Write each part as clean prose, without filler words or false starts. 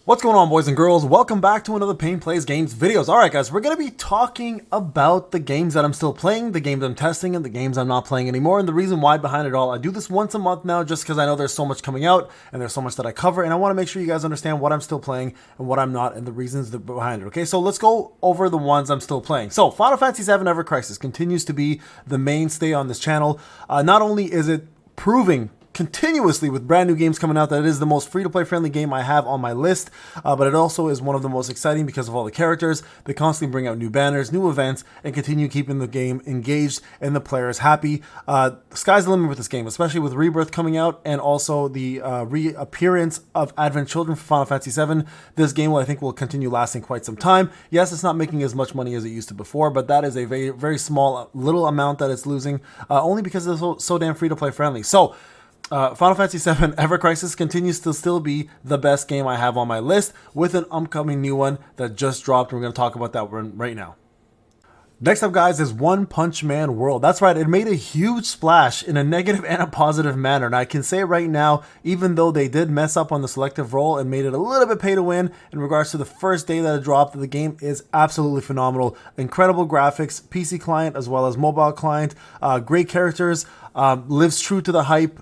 What's going on, boys and girls? Welcome back to another Payne Plays Games videos. Alright guys, we're going to be talking about the games that I'm still playing, the games I'm testing, and the games I'm not playing anymore, and the reason why behind it all. I do this once a month now just because I know there's so much coming out, and there's so much that I cover, and I want to make sure you guys understand what I'm still playing, and what I'm not, and the reasons behind it, okay? So let's go over the ones I'm still playing. So, Final Fantasy VII Ever Crisis continues to be the mainstay on this channel. Not only is it proving continuously with brand new games coming out that it is the most free-to-play friendly game I have on my list, but it also is one of the most exciting because of all the characters. They constantly bring out new banners, new events, and continue keeping the game engaged and the players happy. Sky's the limit with this game, especially with Rebirth coming out and also the reappearance of Advent Children for Final Fantasy VII. This game I think will continue lasting quite some time. Yes, it's not making as much money as it used to before, but that is a very, very small little amount that it's losing, only because it's so damn free-to-play friendly. So Final Fantasy VII Ever Crisis continues to still be the best game I have on my list, with an upcoming new one that just dropped. We're going to talk about that one right now. Next up, guys, is One Punch Man World. That's right, it made a huge splash in a negative and a positive manner. And I can say right now, even though they did mess up on the selective role and made it a little bit pay to win in regards to the first day that it dropped, the game is absolutely phenomenal. Incredible graphics, PC client as well as mobile client, great characters, lives true to the hype.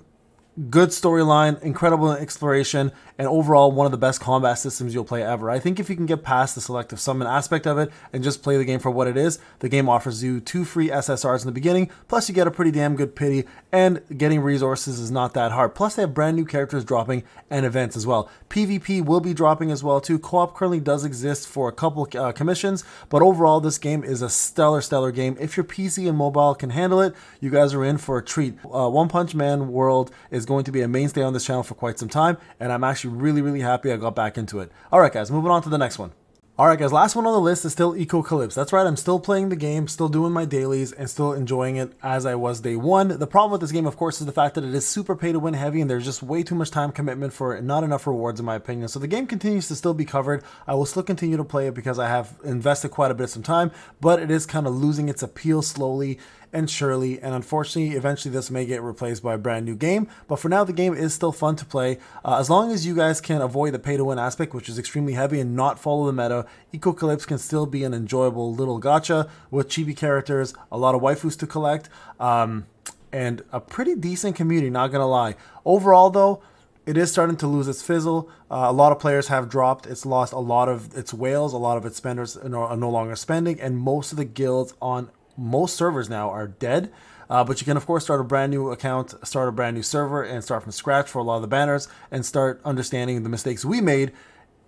Good storyline, incredible exploration, and overall one of the best combat systems you'll play ever. I think if you can get past the selective summon aspect of it and just play the game for what it is, the game offers you 2 free SSRs in the beginning, plus you get a pretty damn good pity, and getting resources is not that hard. Plus they have brand new characters dropping and events as well. PvP will be dropping as well too. Co-op currently does exist for a couple commissions, but overall this game is a stellar game. If your PC and mobile can handle it, you guys are in for a treat. One Punch Man World is going to be a mainstay on this channel for quite some time, and I'm actually really happy I got back into it. Alright guys, moving on to the next one. Alright guys, last one on the list is still Calypse. That's right, I'm still playing the game, still doing my dailies, and still enjoying it as I was day one. The problem with this game, of course, is the fact that it is super pay to win heavy, and there's just way too much time commitment for it, and not enough rewards in my opinion. So the game continues to still be covered. I will still continue to play it because I have invested quite a bit of some time, but it is kind of losing its appeal slowly and surely, and unfortunately eventually this may get replaced by a brand new game, but for now the game is still fun to play. As long as you guys can avoid the pay to win aspect, which is extremely heavy, and not follow the meta, Calypse can still be an enjoyable little gacha with chibi characters, a lot of waifus to collect, and a pretty decent community, not gonna lie. Overall though, it is starting to lose its fizzle. A lot of players have dropped. It's lost a lot of its whales, a lot of its spenders are no longer spending, and most of the guilds on most servers now are dead, but you can of course start a brand new account, start a brand new server, and start from scratch for a lot of the banners, and start understanding the mistakes we made,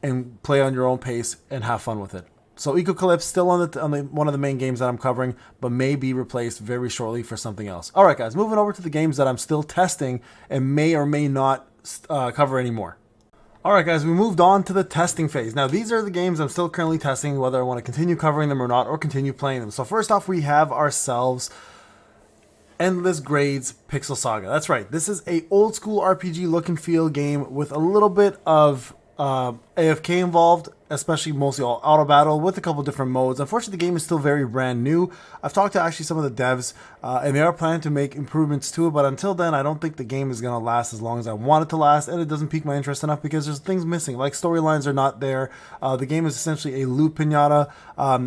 and play on your own pace and have fun with it. So Calypse still on the one of the main games that I'm covering, but may be replaced very shortly for something else. All right, guys, moving over to the games that I'm still testing and may or may not cover anymore. Alright guys, we moved on to the testing phase. Now these are the games I'm still currently testing, whether I want to continue covering them or not, or continue playing them. So first off, we have ourselves Endless Grades Pixel Saga. That's right, this is a old school RPG look and feel game with a little bit of AFK involved, especially mostly all auto battle with a couple different modes. Unfortunately, the game is still very brand new. I've talked to actually some of the devs, and they are planning to make improvements to it, but until then, I don't think the game is going to last as long as I want it to last, and it doesn't pique my interest enough because there's things missing, like storylines are not there. The game is essentially a loot pinata.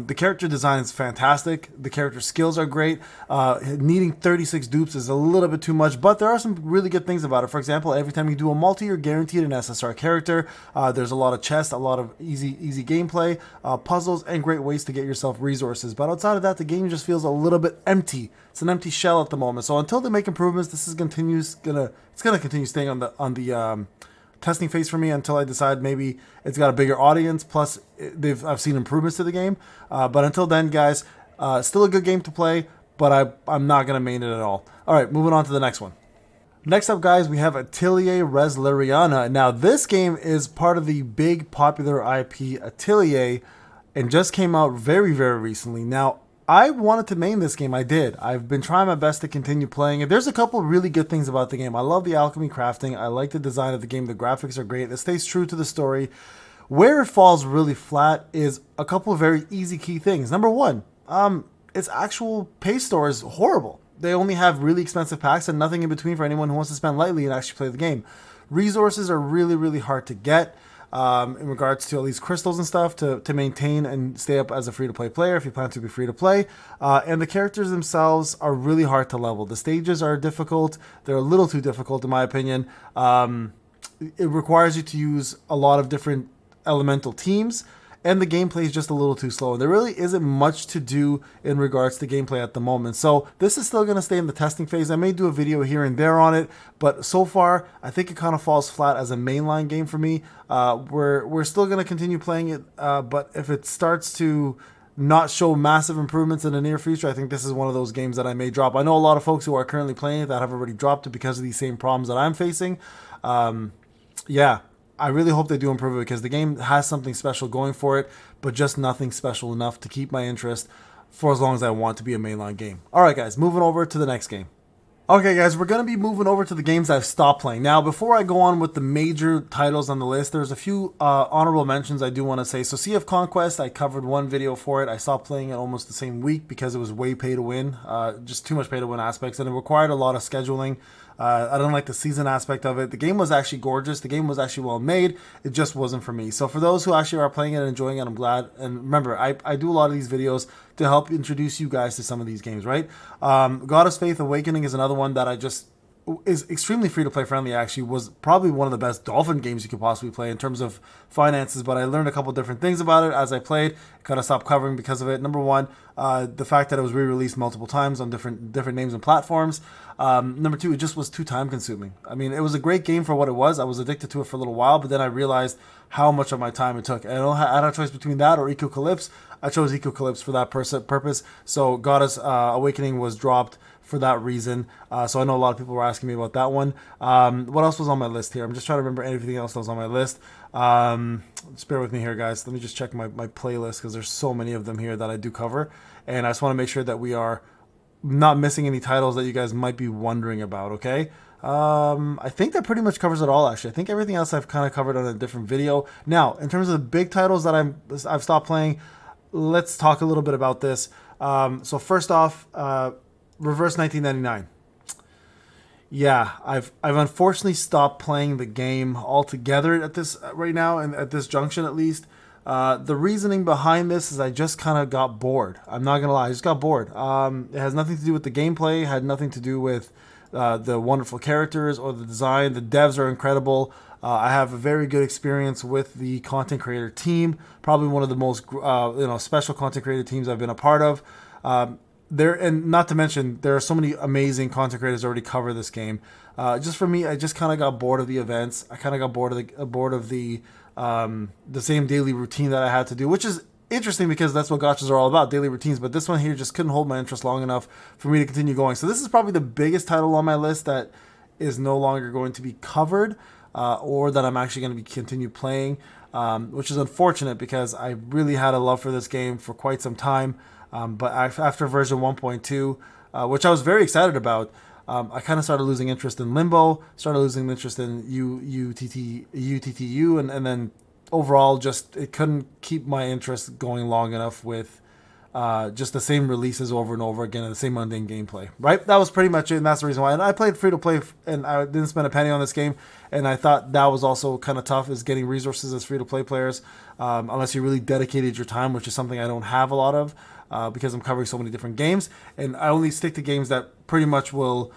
The character design is fantastic. The character skills are great. Needing 36 dupes is a little bit too much, but there are some really good things about it. For example, every time you do a multi, you're guaranteed an SSR character. There's a lot of chests, a lot of easy gameplay, puzzles, and great ways to get yourself resources. But outside of that, the game just feels a little bit empty. It's an empty shell at the moment. So until they make improvements, this is gonna continue staying on the testing phase for me until I decide maybe it's got a bigger audience. Plus, I've seen improvements to the game. But until then, guys, still a good game to play. But I'm not gonna main it at all. All right, moving on to the next one. Next up, guys, we have Atelier Resleriana. Now, this game is part of the big popular IP Atelier and just came out very recently. Now, I wanted to main this game. I did. I've been trying my best to continue playing it. There's a couple really good things about the game. I love the alchemy crafting. I like the design of the game. The graphics are great. It stays true to the story. Where it falls really flat is a couple of very easy key things. Number one, its actual pay store is horrible. They only have really expensive packs and nothing in between for anyone who wants to spend lightly and actually play the game. Resources are really hard to get. in regards to at least crystals and stuff to maintain and stay up as a free-to-play player if you plan to be free-to-play. And the characters themselves are really hard to level. The stages are difficult. They're a little too difficult in my opinion. It requires you to use a lot of different elemental teams, and the gameplay is just a little too slow. There really isn't much to do in regards to gameplay at the moment. So this is still going to stay in the testing phase. I may do a video here and there on it, but so far I think it kind of falls flat as a mainline game for me. We're still going to continue playing it, but if it starts to not show massive improvements in the near future, I think this is one of those games that I may drop. I know a lot of folks who are currently playing it that have already dropped it because of these same problems that I'm facing. Yeah, I really hope they do improve it because the game has something special going for it, but just nothing special enough to keep my interest for as long as I want to be a mainline game. All right, guys, moving over to the next game. Okay, guys, we're going to be moving over to the games I've stopped playing. Now, before I go on with the major titles on the list, there's a few honorable mentions I do want to say. So, Sea of Conquest, I covered one video for it. I stopped playing it almost the same week because it was way pay to win, just too much pay to win aspects, and it required a lot of scheduling. I don't like the season aspect of it. The game was actually gorgeous. The game was actually well made. It just wasn't for me. So for those who actually are playing it and enjoying it, I'm glad. And remember, I do a lot of these videos to help introduce you guys to some of these games, right? Goddess Faith Awakening is another one that is extremely free-to-play friendly. Actually was probably one of the best Dolphin games you could possibly play in terms of finances, but I learned a couple different things about it as I played. Kind of stopped covering because of it. Number one, the fact that it was re-released multiple times on different names and platforms. Number two, it just was too time consuming. I mean, it was a great game for what it was. I was addicted to it for a little while, but then I realized how much of my time it took. And I had a choice between that or Calypse. I chose Calypse for that purpose. So Goddess Awakening was dropped for that reason. So I know a lot of people were asking me about that one. What else was on my list here? I'm just trying to remember anything else that was on my list. Just bear with me here, guys. Let me just check my playlist because there's so many of them here that I do cover. And I just want to make sure that we are not missing any titles that you guys might be wondering about, okay? I think that pretty much covers it all, actually. I think everything else I've kind of covered on a different video. Now, in terms of the big titles that I've stopped playing, let's talk a little bit about this. So first off, Reverse 1999. Yeah, I've unfortunately stopped playing the game altogether at this right now, and at this junction at least. The reasoning behind this is I just kind of got bored. I'm not gonna lie, I just got bored. It has nothing to do with the gameplay, had nothing to do with the wonderful characters or the design. The devs are incredible. I have a very good experience with the content creator team. Probably one of the most special content creator teams I've been a part of. And not to mention, there are so many amazing content creators already cover this game. Just for me, I just kind of got bored of the events. I kind of got bored of the same daily routine that I had to do, which is interesting because that's what gachas are all about, daily routines. But this one here just couldn't hold my interest long enough for me to continue going. So this is probably the biggest title on my list that is no longer going to be covered, or that I'm actually going to be continue playing, which is unfortunate because I really had a love for this game for quite some time. But after version 1.2, which I was very excited about, I kind of started losing interest in Limbo, started losing interest in UTTU, and then overall just it couldn't keep my interest going long enough with just the same releases over and over again and the same mundane gameplay, right? That was pretty much it, and that's the reason why. And I played free-to-play, and I didn't spend a penny on this game, and I thought that was also kind of tough, is getting resources as free-to-play players, unless you really dedicated your time, which is something I don't have a lot of, because I'm covering so many different games, and I only stick to games that pretty much will,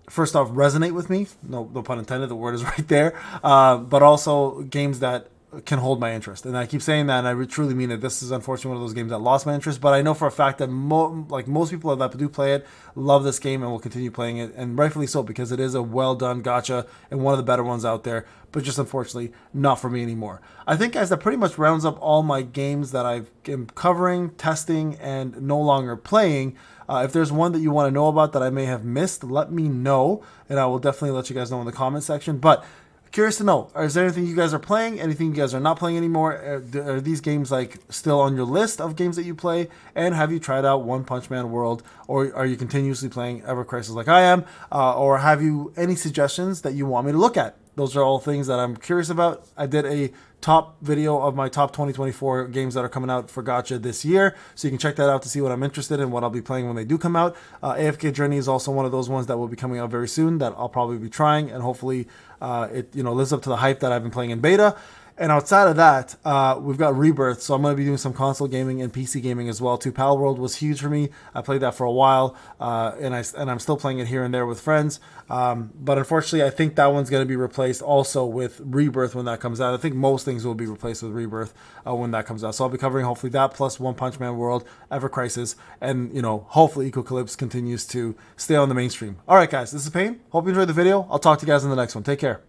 first off, resonate with me. No pun intended, the word is right there. But also games that can hold my interest. And I keep saying that, and I truly mean it. This is unfortunately one of those games that lost my interest, but I know for a fact that most people that do play it love this game and will continue playing it, and rightfully so, because it is a well done gacha and one of the better ones out there, but just unfortunately not for me anymore. I think, guys, that pretty much rounds up all my games that I am covering, testing, and no longer playing. If there's one that you want to know about that I may have missed, let me know, and I will definitely let you guys know in the comment section. But curious to know, is there anything you guys are playing? Anything you guys are not playing anymore? Are these games still on your list of games that you play? And have you tried out One Punch Man World, or are you continuously playing Ever Crisis like I am? Or have you any suggestions that you want me to look at? Those are all things that I'm curious about. I did a top video of my top 2024 games that are coming out for gacha this year, so you can check that out to see what I'm interested in, what I'll be playing when they do come out. AFK Journey is also one of those ones that will be coming out very soon that I'll probably be trying, and hopefully It lives up to the hype that I've been playing in beta. And outside of that, we've got Rebirth, so I'm going to be doing some console gaming and PC gaming as well too. Palworld was huge for me. I played that for a while, and I'm still playing it here and there with friends. But unfortunately, I think that one's going to be replaced also with Rebirth when that comes out. I think most things will be replaced with Rebirth when that comes out. So I'll be covering hopefully that plus One Punch Man World, Ever Crisis, and hopefully Calypse continues to stay on the mainstream. All right, guys, this is Payne. Hope you enjoyed the video. I'll talk to you guys in the next one. Take care.